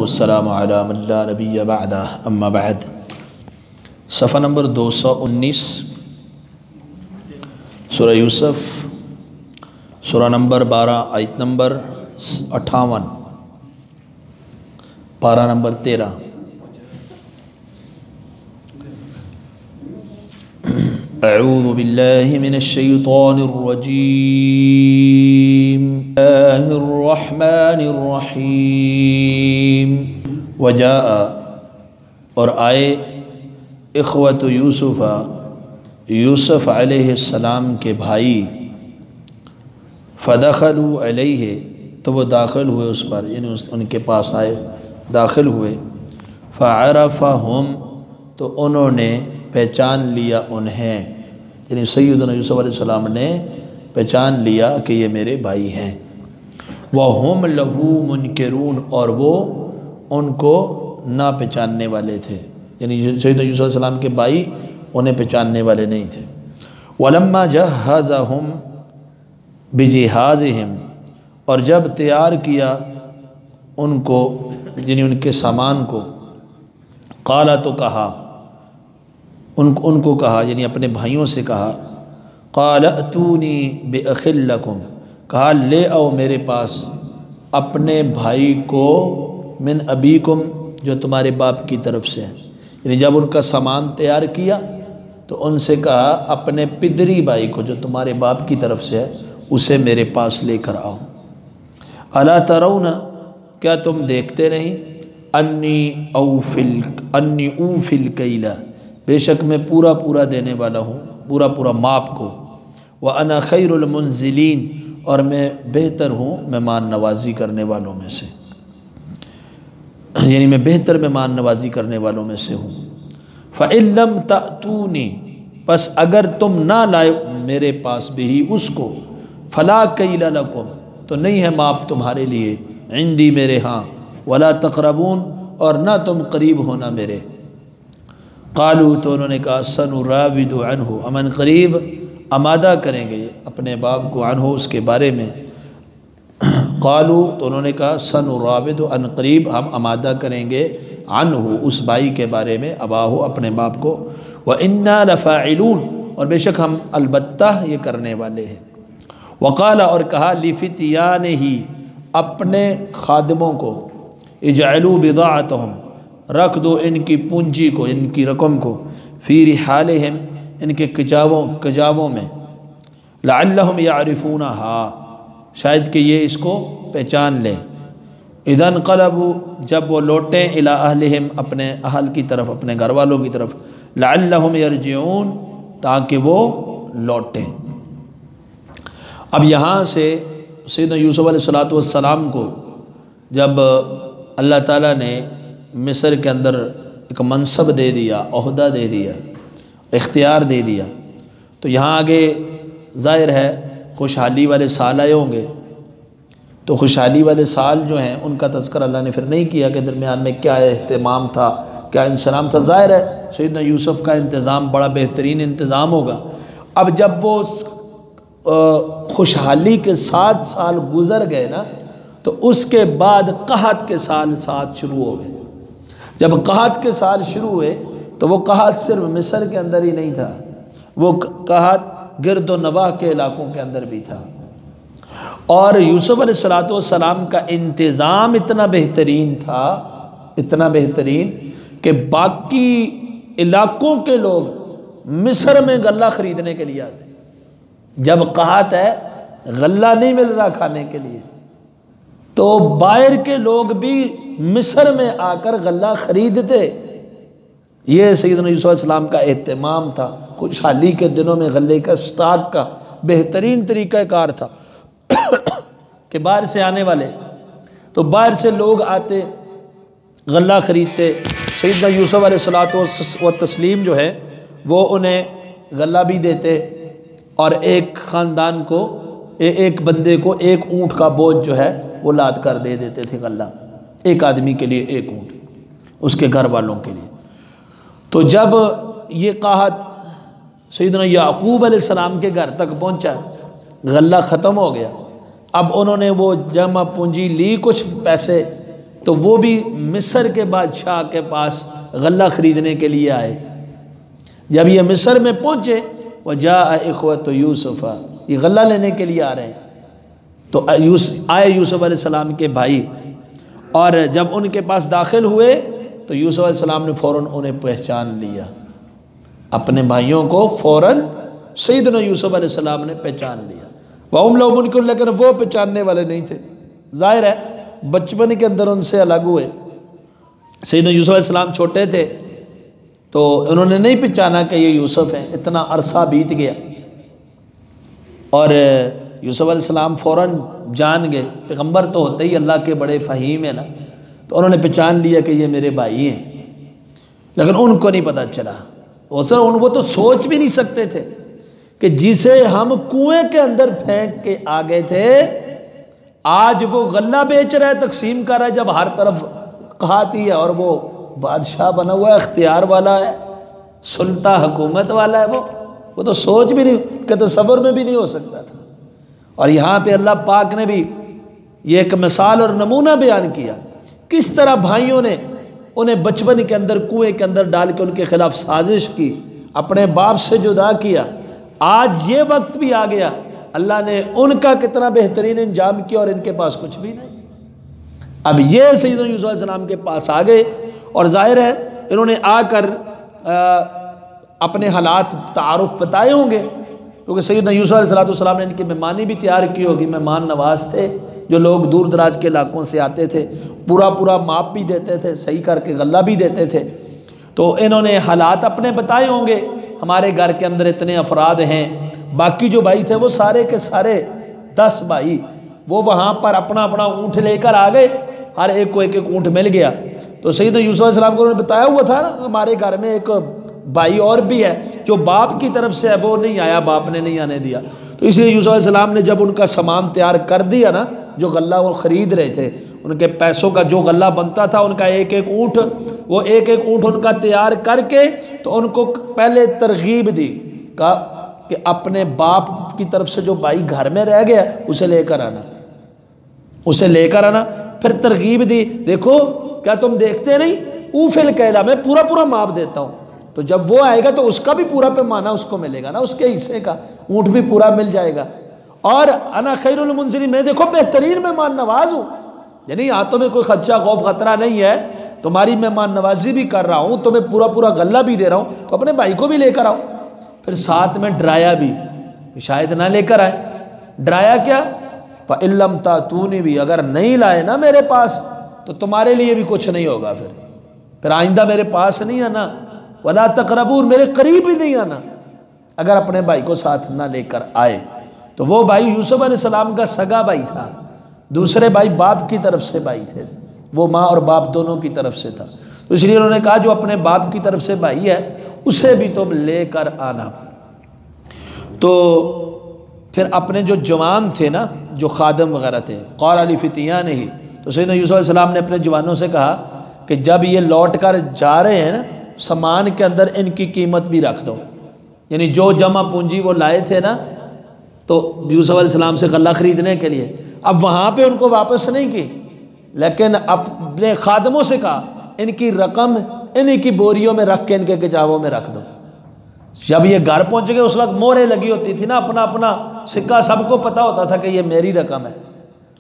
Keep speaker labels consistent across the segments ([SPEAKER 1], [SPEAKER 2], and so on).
[SPEAKER 1] والسلام علی من لا نبی بعدہ اما بعد۔ صفحہ نمبر 219 سورہ یوسف، سورہ نمبر 12 آیت نمبر 58، پارہ نمبر 13۔ اعوذ باللہ من الشیطان الرجیم، بسم اللہ الرحمن الرحیم۔ وجاء، اور آئے، اخوت یوسف، یوسف علیہ السلام کے بھائی، فدخلوا علیہ، تو وہ داخل ہوئے اس پر، یعنی ان کے پاس آئے، داخل ہوئے۔ فعرفہم، تو انہوں نے پہچان لیا انہیں، یعنی سیدنا یوسف علیہ السلام نے پہچان لیا کہ یہ میرے بھائی ہیں۔ وَهُمْ لَهُ مُنْكِرُونَ، اور وہ ان کو نہ پہچاننے والے تھے، یعنی سیدنا یوسف علیہ السلام کے بھائی انہیں پہچاننے والے نہیں تھے۔ وَلَمَّا جَهَّزَهُمْ بِجِهَازِهِمْ، اور جب تیار کیا ان کو، یعنی ان کے سامان کو، قَالَ، تو کہا، ان کو کہا، یعنی اپنے بھائیوں سے کہا، قَالَ ائْتُونِي بِأَخٍ لَكُمْ، کہا لے آؤ میرے پاس اپنے بھائی کو، من ابیکم، جو تمہارے باپ کی طرف سے ہے، یعنی جب ان کا سامان تیار کیا تو ان سے کہا اپنے پدری بھائی کو جو تمہارے باپ کی طرف سے ہے اسے میرے پاس لے کر آؤ۔ الا ترون، کیا تم دیکھتے نہیں، انی اوفی الکیل، بے شک میں پورا پورا دینے والا ہوں، پورا پورا ماپ کو، وانا خیر المنزلین، اور میں بہتر ہوں مہمان نوازی کرنے والوں میں سے، یعنی میں بہتر مہمان نوازی کرنے والوں میں سے ہوں۔ فَإِن لَّمْ تَأْتُونِي، پس اگر تم نہ لائے میرے پاس بھی اس کو، فَلَا كَيْلَ لَكُمْ، تو نہیں ہے ماپ تمہارے لیے، عندی میرے ہاں، وَلَا تَقْرَبُونَ، اور نہ تم قریب ہونا میرے۔ قالوا، تو انہوں نے کہا، سَنُرَاوِدُ عَنْهُ، امن قریب آمادہ کریں گے اپنے باپ کو، عنہ اس کے بارے میں۔ قالوا، تو انہوں نے کہا، سَنُرَاوِدُ عَنْ قریب، ہم آمادہ کریں گے، عنہ اس بھائی کے بارے میں، اباہ اپنے باپ کو، وَإِنَّا لَفَاعِلُونَ، اور بے شک ہم البتہ یہ کرنے والے ہیں۔ وقال، اور کہا، لِفِتْيَانِهِ، اپنے خادموں کو، اجعلوا بضاعتهم، رکھ دو ان کی پونجی کو، ان کی رقم کو، فی رحالہم، ان کے کجاووں میں، لعلہم یعرفونہا، شاید کہ یہ اس کو پہچان لیں، اذا انقلبوا، جب وہ لوٹیں، الی اہلہم، اپنے اہل کی طرف، اپنے گھر والوں کی طرف، لعلہم یرجعون، تاکہ وہ لوٹیں۔ اب یہاں سے سیدنا یوسف علیہ السلام کو جب اللہ تعالیٰ نے مصر کے اندر ایک منصب دے دیا، عہدہ دے دیا، اختیار دے دیا، تو یہاں آگے ظاہر ہے خوشحالی والے سال آئے ہوں گے، تو خوشحالی والے سال جو ہیں ان کا تذکر اللہ نے پھر نہیں کیا کہ درمیان میں کیا اہتمام تھا، کیا انسلام تھا۔ ظاہر ہے سیدنا یوسف کا انتظام بڑا بہترین انتظام ہوگا۔ اب جب وہ خوشحالی کے 7 سال گزر گئے نا، تو اس کے بعد قحط کے سال شروع ہو گئے۔ جب قحط کے سال شروع ہوئے تو وہ قحط صرف مصر کے اندر ہی نہیں تھا، وہ قحط گرد و نواح کے علاقوں کے اندر بھی تھا، اور یوسف علیہ السلام کا انتظام اتنا بہترین تھا، اتنا بہترین کہ باقی علاقوں کے لوگ مصر میں غلہ خریدنے کے لیے آتے، جب قحط ہے غلہ نہیں مل رہا کھانے کے لیے، تو باہر کے لوگ بھی مصر میں آ کر غلہ خریدتے۔ یہ سیدنا یوسف علیہ السلام کا اہتمام تھا، خوشحالی کے دنوں میں غلے کا اسٹاک کا بہترین طریقہ کار تھا کہ باہر سے آنے والے، تو باہر سے لوگ آتے، غلہ خریدتے، سیدنا یوسف علیہ السلام جو ہے وہ انہیں غلہ بھی دیتے، اور ایک خاندان کو، ایک بندے کو 1 اونٹ کا بوجھ جو ہے وہ لاد کر دے دیتے تھے غلہ، ایک آدمی کے لیے 1 اونٹ، اس کے گھر والوں کے لیے۔ تو جب یہ قحط سیدنا یعقوب علیہ السلام کے گھر تک پہنچا، غلہ ختم ہو گیا، اب انہوں نے وہ جمع پونجی لی، کچھ پیسے تو وہ بھی مصر کے بادشاہ کے پاس غلہ خریدنے کے لیے آئے۔ جب یہ مصر میں پہنچے وَجَاءَ إِخْوَةُ يُوسُفَ، یہ غلہ لینے کے لیے آ رہے ہیں، تو آئے یوسف علیہ السلام کے بھائی، اور جب ان کے پاس داخل ہوئے تو یوسف علیہ السلام نے فوراً انہیں پہچان لیا، اپنے بھائیوں کو فوراً سیدنا یوسف علیہ السلام نے پہچان لیا۔ وَهُمْ لَهُ مُنْكِرُونَ، لیکن وہ پہچاننے والے نہیں تھے، ظاہر ہے بچپن کے اندر ان سے الگ ہوئے۔ سیدنا یوسف علیہ السلام چھوٹے تھے تو انہوں نے نہیں پہچانا کہ یہ یوسف ہیں، اتنا عرصہ بیت گیا، اور یوسف علیہ السلام فوراً جان گئے، پیغمبر تو ہوتے ہی اللہ کے بڑے فہیم ہیں نا، تو انہوں نے پہچان لیا کہ یہ میرے بھائی ہیں، لیکن ان کو نہیں پتہ چلا۔ وہ تو سوچ بھی نہیں سکتے تھے کہ جسے ہم کنویں کے اندر پھینک کے آ گئے تھے، آج وہ غلہ بیچ رہا ہے، تقسیم کر رہا ہے، جب ہر طرف قحاطی ہے، اور وہ بادشاہ بنا ہوا ہے، اختیار والا ہے، سلطہ حکومت والا ہے، وہ تو سوچ بھی نہیں کہ تصور میں بھی نہیں ہو سکتا تھا۔ اور یہاں پہ اللہ پاک نے بھی یہ ایک مثال اور نمونہ بیان کیا، کس طرح بھائیوں نے انہیں بچپن کے اندر کنویں کے اندر ڈال کے ان کے خلاف سازش کی، اپنے باپ سے جدا کیا۔ آج یہ وقت بھی آ گیا، اللہ نے ان کا کتنا بہترین انجام کیا، اور ان کے پاس کچھ بھی نہیں۔ اب یہ سیدنا یوسف علیہ السلام کے پاس آ گئے، اور ظاہر ہے انہوں نے آ کر اپنے حالات تعارف بتائے ہوں گے، کیونکہ سیدنا یوسف علیہ السلام نے ان کی مہمانی بھی تیار کی ہوگی، مہمان نواز تھے، جو لوگ دور دراز کے علاقوں سے آتے تھے، پورا ماپ بھی دیتے تھے، صحیح کر کے غلہ بھی دیتے تھے، تو انہوں نے حالات اپنے بتائے ہوں گے، ہمارے گھر کے اندر اتنے افراد ہیں۔ باقی جو بھائی تھے وہ سارے کے سارے 10 بھائی، وہ وہاں پر اپنا اپنا اونٹ لے کر آ گئے، ہر ایک کو ایک ایک اونٹ مل گیا۔ تو سیدنا یوسف علیہ السلام کو انہوں نے بتایا ہوا تھا نا، ہمارے گھر میں ایک بھائی اور بھی ہے جو باپ کی طرف سے ہے، وہ نہیں آیا، باپ نے نہیں آنے دیا۔ تو اس لیے یوسف علیہ السلام نے جب ان کا سامان تیار کر دیا نا، جو غلہ وہ خرید رہے تھے، ان کے پیسوں کا جو غلہ بنتا تھا، ان کا ایک ایک اونٹ، وہ ایک ایک اونٹ ان کا تیار کر کے تو ان کو پہلے ترغیب دی، کہا کہ اپنے باپ کی طرف سے جو بھائی گھر میں رہ گیا اسے لے کر آنا، پھر ترغیب دی، دیکھو کیا تم دیکھتے نہیں، اوفل قیدا، میں پورا ماپ دیتا ہوں، تو جب وہ آئے گا تو اس کا بھی پورا پیمانہ اس کو ملے گا نا، اس کے حصے کا اونٹ بھی پورا مل جائے گا۔ اور انا خیر المنزلین، میں دیکھو بہترین مہمان نواز ہوں، یعنی ہاتھوں میں کوئی خدشہ خوف خطرہ نہیں ہے، تمہاری مہمان نوازی بھی کر رہا ہوں، تمہیں پورا غلہ بھی دے رہا ہوں، تو اپنے بھائی کو بھی لے کر آؤ۔ پھر ساتھ میں ڈرایا بھی، شاید نہ لے کر آئے، ڈرایا کیا؟ فَإِن لَّمْ تَأْتُونِ بھی، اگر نہیں لائے نا میرے پاس تو تمہارے لیے بھی کچھ نہیں ہوگا، پھر آئندہ میرے پاس نہیں آنا، وَلَا تَقْرَبُونِ، میرے قریب ہی نہیں آنا، اگر اپنے بھائی کو ساتھ نہ لے کر آئے۔ تو وہ بھائی یوسف علیہ السلام کا سگا بھائی تھا، دوسرے بھائی باپ کی طرف سے بھائی تھے، وہ ماں اور باپ دونوں کی طرف سے تھا، تو اس لیے انہوں نے کہا جو اپنے باپ کی طرف سے بھائی ہے اسے بھی تم لے کر آنا۔ تو پھر اپنے جو جوان تھے نا، جو خادم وغیرہ تھے، قال لفتیانہ، تو سیدنا یوسف علیہ السلام نے اپنے جوانوں سے کہا کہ جب یہ لوٹ کر جا رہے ہیں نا، سامان کے اندر ان کی قیمت بھی رکھ دو، یعنی جو جمع پونجی وہ لائے تھے نا تو یوسف علیہ السلام سے غلہ خریدنے کے لیے، اب وہاں پہ ان کو واپس نہیں کی، لیکن اپنے خادموں سے کہا ان کی رقم انہی کی بوریوں میں رکھ کے ان کے کچاووں میں رکھ دو۔ جب یہ گھر پہنچ گئے اس وقت مورے لگی ہوتی تھی نا، اپنا اپنا سکہ سب کو پتہ ہوتا تھا کہ یہ میری رقم ہے،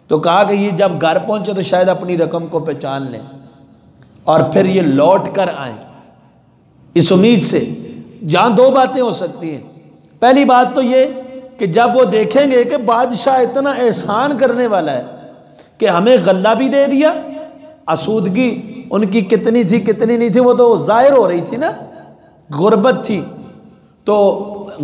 [SPEAKER 1] تو کہا کہ یہ جب گھر پہنچے تو شاید اپنی رقم کو پہچان لیں اور پھر یہ لوٹ کر آئیں، اس امید سے۔ جہاں دو باتیں ہو سکتی ہیں، پہلی بات تو یہ کہ جب وہ دیکھیں گے کہ بادشاہ اتنا احسان کرنے والا ہے کہ ہمیں غلہ بھی دے دیا، آسودگی ان کی کتنی تھی کتنی نہیں تھی وہ تو ظاہر ہو رہی تھی نا، غربت تھی، تو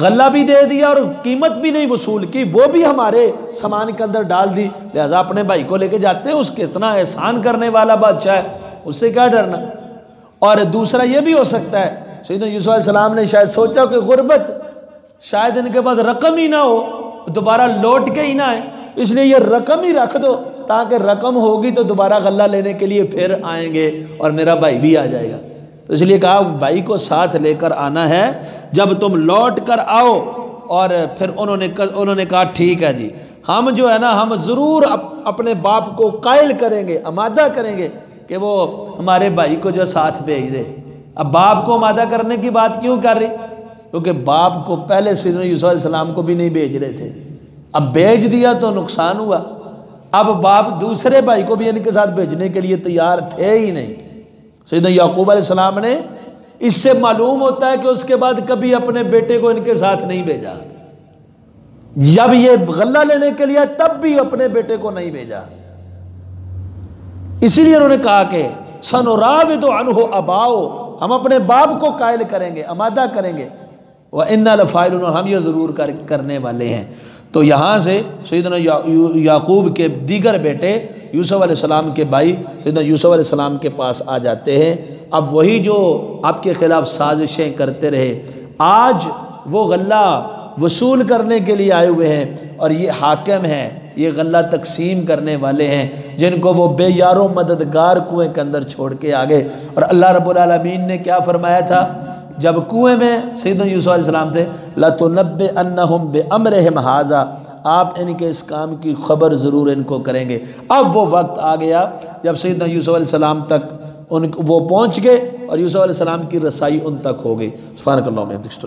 [SPEAKER 1] غلہ بھی دے دیا اور قیمت بھی نہیں وصول کی، وہ بھی ہمارے سامان کے اندر ڈال دی، لہذا اپنے بھائی کو لے کے جاتے ہیں، اس کے اتنا احسان کرنے والا بادشاہ ہے، اس سے کیا ڈرنا۔ اور دوسرا یہ بھی ہو سکتا ہے سیدنا یوسف علیہ السلام نے شاید سوچا کہ غربت، شاید ان کے پاس رقم ہی نہ ہو، دوبارہ لوٹ کے ہی نہ آئے، اس لیے یہ رقم ہی رکھ دو تاکہ رقم ہوگی تو دوبارہ غلہ لینے کے لیے پھر آئیں گے اور میرا بھائی بھی آ جائے گا، تو اس لیے کہا بھائی کو ساتھ لے کر آنا ہے جب تم لوٹ کر آؤ۔ اور پھر انہوں نے کہا ٹھیک ہے جی، ہم جو ہے نا ہم ضرور اپنے باپ کو قائل کریں گے، آمادہ کریں گے کہ وہ ہمارے بھائی کو جو ساتھ بھیج دے۔ اب باپ کو آمادہ کرنے کی بات کیوں کر رہی؟ کیونکہ باپ کو پہلے سیدنا یوسف علیہ السلام کو بھی نہیں بھیج رہے تھے، اب بھیج دیا تو نقصان ہوا۔ اب باپ دوسرے بھائی کو بھی ان کے ساتھ بھیجنے کے لیے تیار تھے ہی نہیں۔ سیدنا یعقوب علیہ السلام نے، اس سے معلوم ہوتا ہے کہ اس کے بعد کبھی اپنے بیٹے کو ان کے ساتھ نہیں بھیجا، جب یہ غلہ لینے کے لیے تب بھی اپنے بیٹے کو نہیں بھیجا۔ اسی لیے انہوں نے کہا کہ سَنُرَاوِدُ عَنْهُ أَبَاهُ، ہم اپنے باپ کو قائل کریں گے، آمادہ کریں گے، وَإِنَّا لَفَاعِلُونَ، اور ہم یہ ضرور کرنے والے ہیں۔ تو یہاں سے سیدنا یعقوب کے دیگر بیٹے یوسف علیہ السلام کے بھائی سیدنا یوسف علیہ السلام کے پاس آ جاتے ہیں۔ اب وہی جو آپ کے خلاف سازشیں کرتے رہے، آج وہ غلہ وصول کرنے کے لیے آئے ہوئے ہیں، اور یہ حاکم ہیں، یہ غلہ تقسیم کرنے والے ہیں، جن کو وہ بے یار و مددگار کنویں کے اندر چھوڑ کے آگے۔ اور اللہ رب العالمین نے کیا فرمایا تھا جب کنویں میں سیدنا یوسف علیہ السلام تھے؟ لَتُنَبِّئَنَّهُمْ بِأَمْرِهِمْ هَٰذَا، آپ ان کے اس کام کی خبر ضرور ان کو کریں گے۔ اب وہ وقت آ گیا جب سیدنا یوسف علیہ السلام تک وہ پہنچ گئے، اور یوسف علیہ السلام کی رسائی ان تک ہو گئی۔ سبحانک اللہم و بحمدک۔